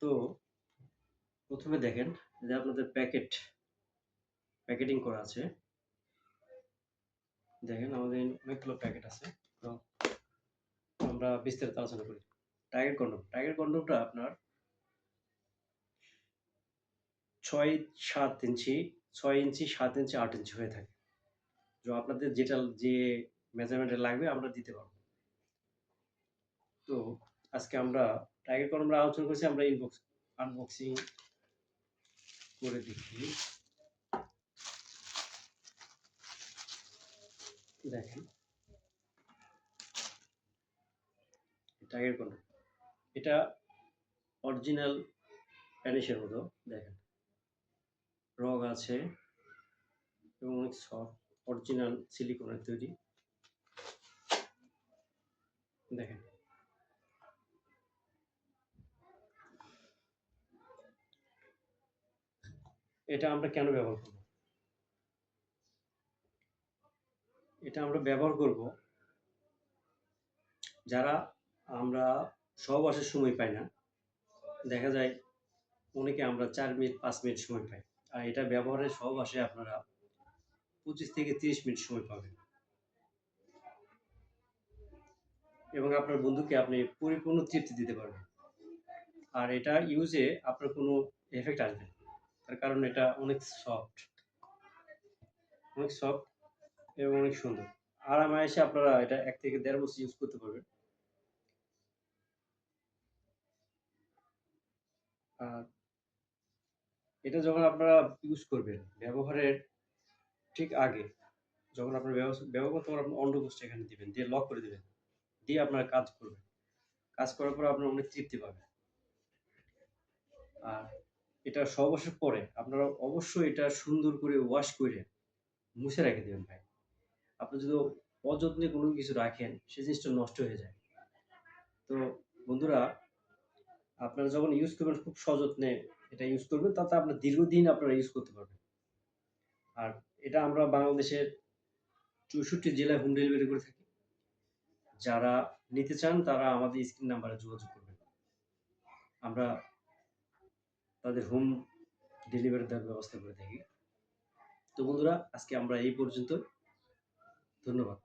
তো প্রথমে দেখেন যে আপনাদের প্যাকেটিং করা আছে। দেখেন আমাদের অনেকগুলো প্যাকেট আছে। তো আমরা বিস্তারিত আলোচনা করি। টাইগার কন্ডমটা আপনার 6-7 ইঞ্চি, 6 ইঞ্চি, 7 ইঞ্চি, 8 ইঞ্চি হয়ে থাকে। তো আপনাদের যে মেজারমেন্টে লাগবে আমরা দিতে পারবো। তো আজকে আমরা টাইগার কন্ডমটা আলোচনা করছি, আমরা আনবক্সিং করে দেখি। দেখেন টাইগার কন্ডম, এটা অরিজিনাল প্যানিসের মতো। দেখেন রগ আছে এবং অনেক সফট, অরিজিনাল সিলিকনের তৈরি। দেখেন এটা আমরা কেন ব্যবহার করব? এটা আমরা ব্যবহার করব যারা আমরা সহবাসের সময় পাই না। দেখা যায় অনেকে আমরা 4 মিনিট 5 মিনিট সময় পাই। আর এটা ব্যবহারের সহবাসে আপনারা 25 থেকে 30 মিনিট সময় পাবেন। এবং আপনার বন্ধুকে আপনি পরিপূর্ণ তৃপ্তি দিতে পারবেন। আর এটা ইউজে আপনার কোনো এফেক্ট আসবে না। তার কারণ এটা অনেক সফট এবং অনেক সুন্দর। আরাম-আয়েশে আপনারা এটা 1 থেকে 1.5 বছর ইউজ করতে পারবেন। আর এটা যখন আপনারা ইউজ করবেন, ব্যবহারের ঠিক আগে যখন আপনার ব্যবহার করতে তখন আপনার অন্ডকোষটা এখানে দিবেন, দিয়ে লক করে দিবেন। দিয়ে আপনারা কাজ করবেন। কাজ করার পর আপনারা অনেক তৃপ্তি পাবেন। আর এটা সহবাসের পরে আপনারা অবশ্যই এটা সুন্দর করে ওয়াশ করে মুছে রেখে দিবেন ভাই। আপনি যদি অযত্নে কোনো কিছু রাখেন, সে জিনিসটা নষ্ট হয়ে যায়। তো বন্ধুরা, আপনারা যখন ইউজ করবেন খুব সযত্নে এটা ইউজ করবেন, তাতে আপনার দীর্ঘদিন আপনারা ইউজ করতে পারবেন। আর এটা আমরা বাংলাদেশের 64 জেলায় হোম ডেলিভারি করে থাকি। যারা নিতে চান তারা আমাদের স্ক্রিন নাম্বারে যোগাযোগ করবেন। আমরা তাদের হোম ডেলিভারি দেওয়ার ব্যবস্থা করে থাকি। তো বন্ধুরা, আজকে আমরা এই পর্যন্ত। ধন্যবাদ।